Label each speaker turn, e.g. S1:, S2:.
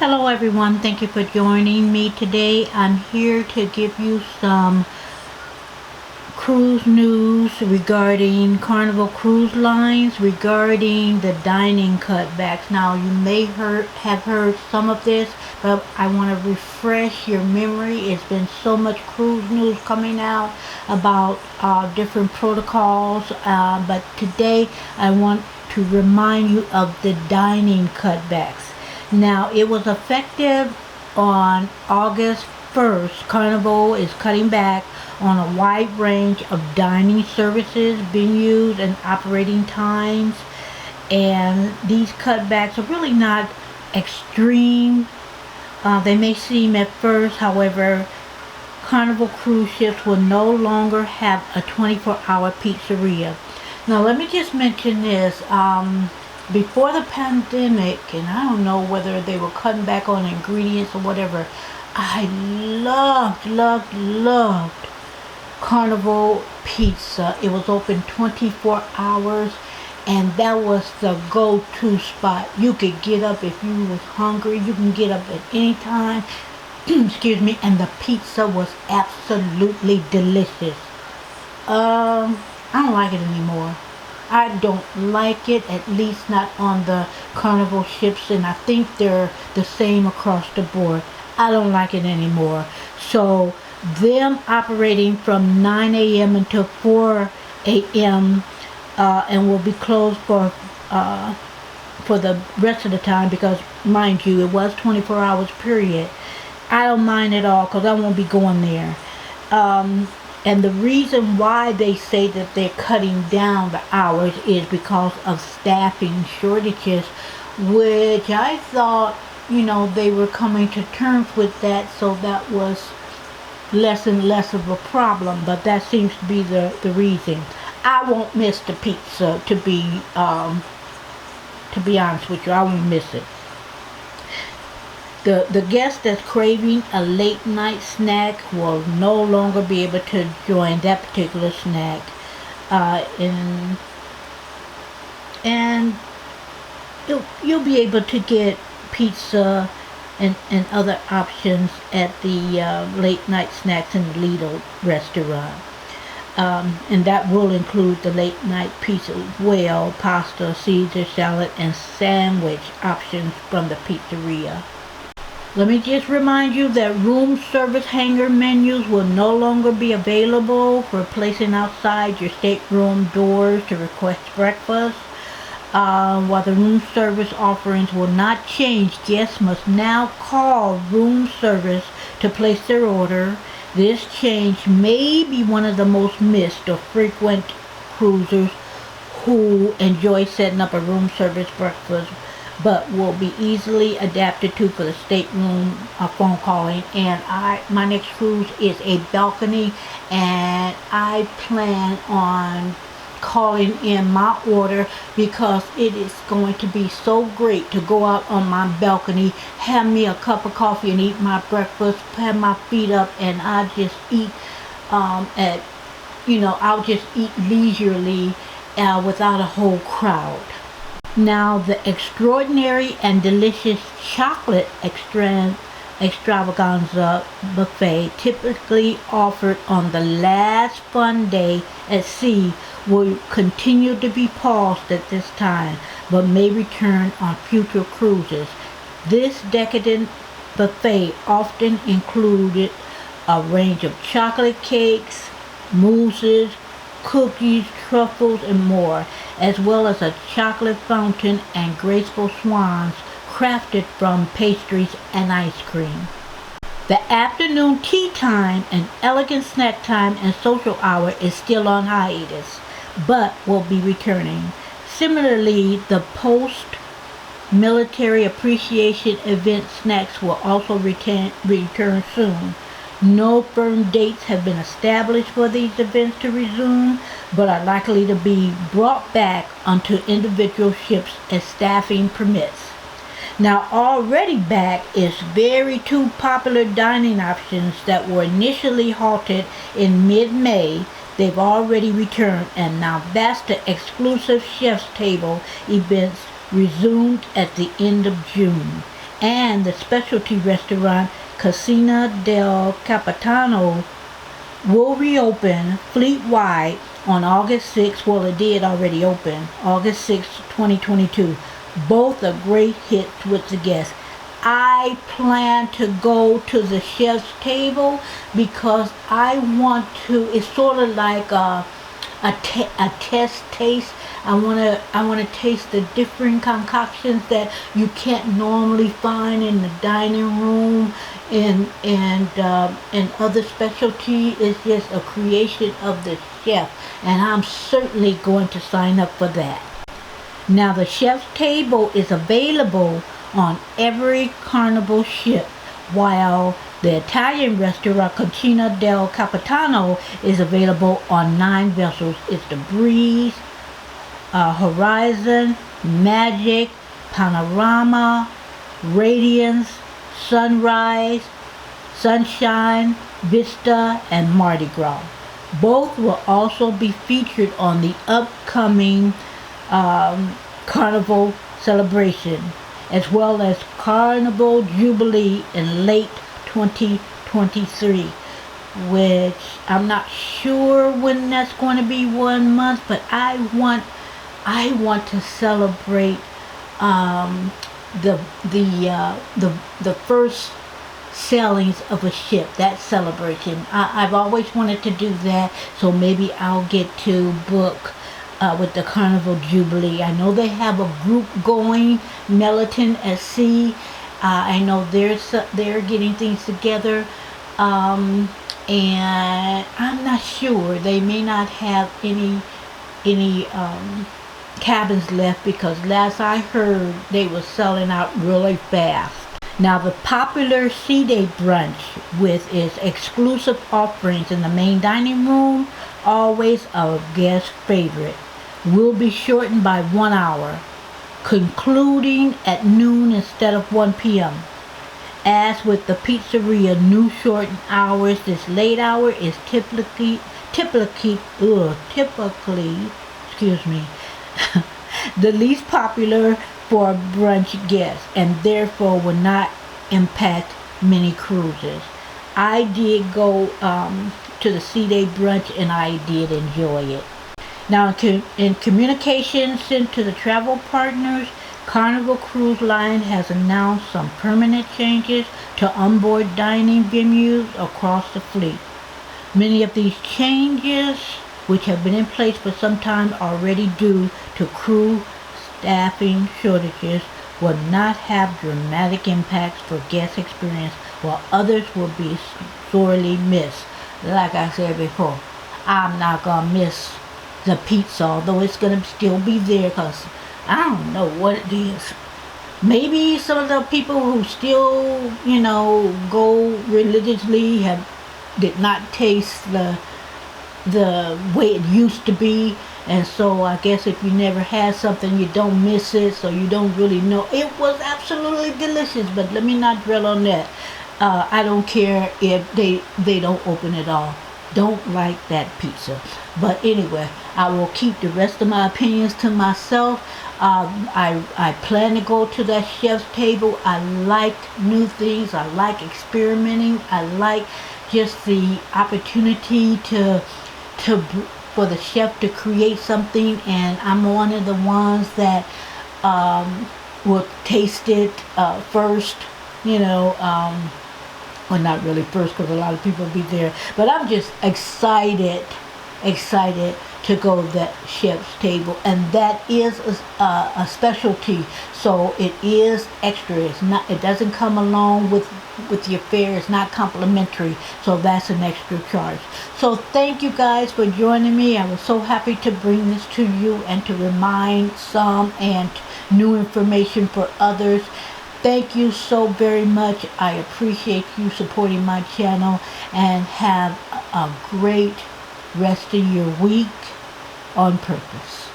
S1: Hello everyone, thank you for joining me today. I'm here to give you some cruise news regarding Carnival Cruise Lines regarding the dining cutbacks. Now you may have heard some of this, but I want to refresh your memory. It's been so much cruise news coming out about different protocols, but today I want to remind you of the dining cutbacks. Now, it was effective on August 1st. Carnival is cutting back on a wide range of dining services, venues, and operating times. And these cutbacks are really not extreme. They may seem at first, however, Carnival cruise ships will no longer have a 24-hour pizzeria. Now, let me just mention this. Before the pandemic, and I don't know whether they were cutting back on ingredients or whatever, I loved Carnival Pizza. It was open 24 hours, and that was the go-to spot. You could get up if you was hungry. You can get up at any time. Excuse me. And the pizza was absolutely delicious. I don't like it anymore. I don't like it, at least not on the Carnival ships, and I think they're the same across the board. I don't like it anymore. So them operating from 9 a.m. until 4 a.m. And will be closed for the rest of the time, because mind you, it was 24 hours period. I don't mind at all, because I won't be going there. And the reason why they say that they're cutting down the hours is because of staffing shortages, which I thought, they were coming to terms with that, so that was less and less of a problem. But that seems to be the reason. I won't miss the pizza, to be honest with you. I won't miss it. The guest that's craving a late night snack will no longer be able to join that particular snack. And you'll be able to get pizza and other options at the late night snacks in the Lidl restaurant. And that will include the late night pizza as well, pasta, Caesar salad, and sandwich options from the pizzeria. Let me just remind you that room service hanger menus will no longer be available for placing outside your stateroom doors to request breakfast. While the room service offerings will not change, guests must now call room service to place their order. This change may be one of the most missed or frequent cruisers who enjoy setting up a room service breakfast, but will be easily adapted to for the stateroom phone calling. And my next cruise is a balcony, and I plan on calling in my order, because it is going to be so great to go out on my balcony, have me a cup of coffee and eat my breakfast, have my feet up, and I just eat I'll just eat leisurely without a whole crowd. Now, the extraordinary and delicious chocolate extravaganza buffet, typically offered on the last fun day at sea, will continue to be paused at this time, but may return on future cruises. This decadent buffet often included a range of chocolate cakes, mousses, cookies, truffles, and more, as well as a chocolate fountain and graceful swans crafted from pastries and ice cream. The afternoon tea time and elegant snack time and social hour is still on hiatus, but will be returning. Similarly, the post-military appreciation event snacks will also return soon. No firm dates have been established for these events to resume, but are likely to be brought back onto individual ships as staffing permits. Now, already back is two popular dining options that were initially halted in mid-May. They've already returned, and now that's the exclusive chef's table events resumed at the end of June. and the specialty restaurant Casina del Capitano will reopen fleet-wide on August 6th. Well, it did already open, August 6th, 2022. Both are great hits with the guests. I plan to go to the chef's table because I want to, it's sort of like a test taste. I wanna taste the different concoctions that you can't normally find in the dining room, and other specialty. Is just a creation of the chef, and I'm certainly going to sign up for that. Now the chef's table is available on every Carnival ship, while the Italian restaurant Cucina del Capitano is available on 9 vessels. It's the Breeze, Horizon, Magic, Panorama, Radiance, Sunrise, Sunshine, Vista, and Mardi Gras. Both will also be featured on the upcoming Carnival celebration, as well as Carnival Jubilee in late 2023, which I'm not sure when that's going to be 1 month, but I want to celebrate the first sailings of a ship, that celebration. I've always wanted to do that, so maybe I'll get to book with the Carnival Jubilee. I know they have a group going, Melton at Sea. I know they're getting things together, and I'm not sure. They may not have any cabins left, because last I heard they were selling out really fast. Now the popular Sea Day brunch, with its exclusive offerings in the main dining room, always a guest favorite, will be shortened by 1 hour, concluding at noon instead of 1 p.m. As with the pizzeria new shortened hours, this late hour is typically, excuse me, the least popular for brunch guests, and therefore will not impact many cruises. I did go to the Sea Day brunch, and I did enjoy it. Now, in communication sent to the travel partners, Carnival Cruise Line has announced some permanent changes to onboard dining venues across the fleet. Many of these changes, which have been in place for some time, are already due to crew staffing shortages, will not have dramatic impacts for guest experience, while others will be sorely missed. Like I said before, I'm not gonna miss the pizza, although it's gonna still be there, because I don't know what it is. Maybe some of the people who still, go religiously did not taste the way it used to be, and so I guess if you never had something, you don't miss it, so you don't really know. It was absolutely delicious, but let me not dwell on that. I don't care if they don't open it all. Don't like that pizza. But anyway, I will keep the rest of my opinions to myself. I plan to go to that chef's table. I like new things. I like experimenting. I like just the opportunity for the chef to create something, and I'm one of the ones that will taste it first. Well, not really first, because a lot of people will be there, but I'm just excited to go to that chef's table, and that is a specialty, so it is extra. It doesn't come along with your fare. It's not complimentary, so that's an extra charge. So thank you guys for joining me. I was so happy to bring this to you and to remind some and new information for others. Thank you so very much. I appreciate you supporting my channel, and have a great rest of your week on purpose.